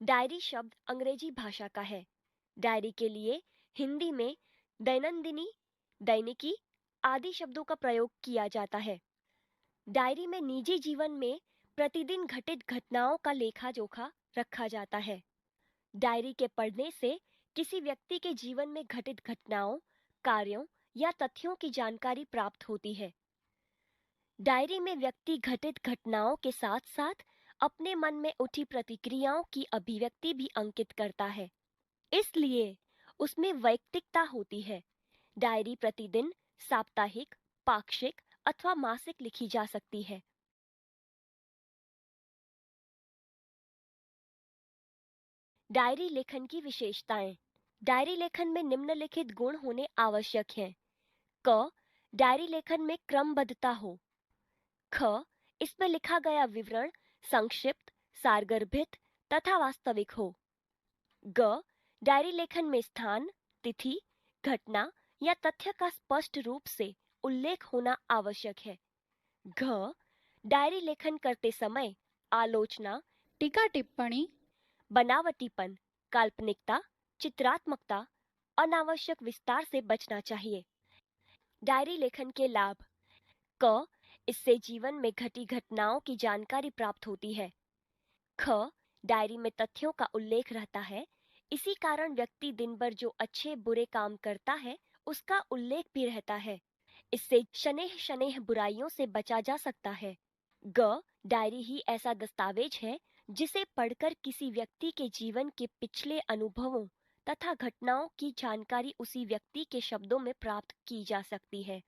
Diary शब्द अंग्रेजी भाषा का है। डायरी के लिए हिंदी में दैनंदिनी, दैनिकी आदि शब्दों का प्रयोग किया जाता है। डायरी में निजी जीवन में प्रतिदिन घटित घटनाओं का लेखा जोखा रखा जाता है। डायरी के पढ़ने से किसी व्यक्ति के जीवन में घटित घटनाओं, कार्यों या तथ्यों की जानकारी प्राप्त होती है। डायरी में व्यक्ति घटित घटनाओं के साथ साथ अपने मन में उठी प्रतिक्रियाओं की अभिव्यक्ति भी अंकित करता है, इसलिए उसमें वैयक्तिकता होती है। डायरी प्रतिदिन, साप्ताहिक, पाक्षिक अथवा मासिक लिखी जा सकती है। डायरी लेखन की विशेषताएं। डायरी लेखन में निम्नलिखित गुण होने आवश्यक हैं। क, डायरी लेखन में क्रमबद्धता हो। ख, इसमें लिखा गया विवरण संक्षिप्त, सारगर्भित तथा वास्तविक हो। ग, डायरी लेखन में स्थान, तिथि, घटना या तथ्य का स्पष्ट रूप से उल्लेख होना आवश्यक है। घ, डायरी लेखन करते समय आलोचना, टीका टिप्पणी, बनावटीपन, काल्पनिकता, चित्रात्मकता, अनावश्यक विस्तार से बचना चाहिए। डायरी लेखन के लाभ। क, इससे जीवन में घटी घटनाओं की जानकारी प्राप्त होती है। ख, डायरी में तथ्यों का उल्लेख रहता है, इसी कारण व्यक्ति दिन भर जो अच्छे बुरे काम करता है उसका उल्लेख भी रहता है। इससे शनेह शनेह बुराइयों से बचा जा सकता है। ग, डायरी ही ऐसा दस्तावेज है जिसे पढ़कर किसी व्यक्ति के जीवन के पिछले अनुभवों तथा घटनाओं की जानकारी उसी व्यक्ति के शब्दों में प्राप्त की जा सकती है।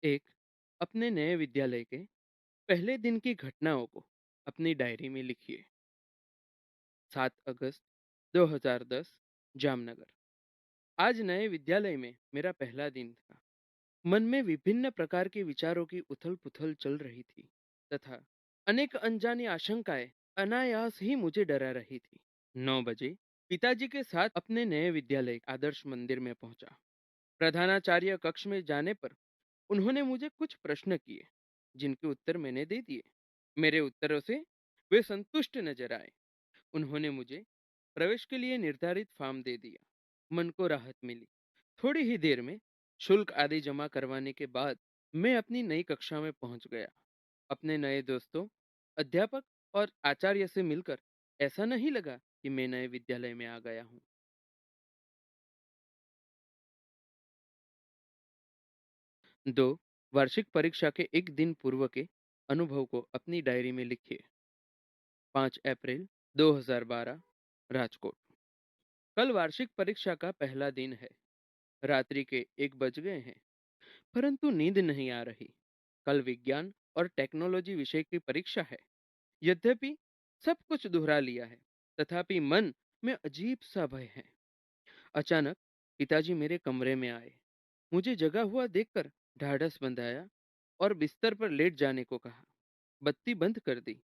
एक, अपने नए विद्यालय के पहले दिन की घटनाओं को अपनी डायरी में लिखिए। 7 अगस्त 2010, जामनगर। आज नए विद्यालय में मेरा पहला दिन था। मन में विभिन्न प्रकार के विचारों की उथल-पुथल चल रही थी तथा अनेक अनजानी आशंकाएं अनायास ही मुझे डरा रही थी। 9 बजे पिताजी के साथ अपने नए विद्यालय आदर्श मंदिर में पहुंचा। प्रधानाचार्य कक्ष में जाने पर उन्होंने मुझे कुछ प्रश्न किए, जिनके उत्तर मैंने दे दिए। मेरे उत्तरों से वे संतुष्ट नजर आए। उन्होंने मुझे प्रवेश के लिए निर्धारित फॉर्म दे दिया। मन को राहत मिली। थोड़ी ही देर में शुल्क आदि जमा करवाने के बाद मैं अपनी नई कक्षा में पहुंच गया। अपने नए दोस्तों, अध्यापक और आचार्य से मिलकर ऐसा नहीं लगा कि मैं नए विद्यालय में आ गया हूँ। 2, वार्षिक परीक्षा के एक दिन पूर्व के अनुभव को अपनी डायरी में लिखिए। 5 अप्रैल 2012, राजकोट। कल वार्षिक परीक्षा का पहला दिन है। रात्रि के 1 बज गए हैं, परंतु नींद नहीं आ रही। कल विज्ञान और टेक्नोलॉजी विषय की परीक्षा है। यद्यपि सब कुछ दोहरा लिया है, तथापि मन में अजीब सा भय है। अचानक पिताजी मेरे कमरे में आए। मुझे जगा हुआ देखकर ढाढ़स बंधाया और बिस्तर पर लेट जाने को कहा। बत्ती बंद कर दी।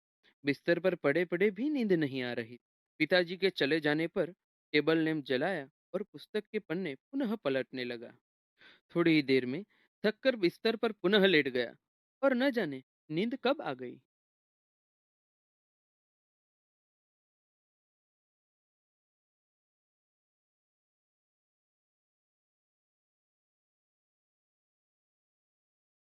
बिस्तर पर पड़े पड़े भी नींद नहीं आ रही। पिताजी के चले जाने पर टेबल लैंप जलाया और पुस्तक के पन्ने पुनः पलटने लगा। थोड़ी ही देर में थक कर बिस्तर पर पुनः लेट गया और न जाने नींद कब आ गई।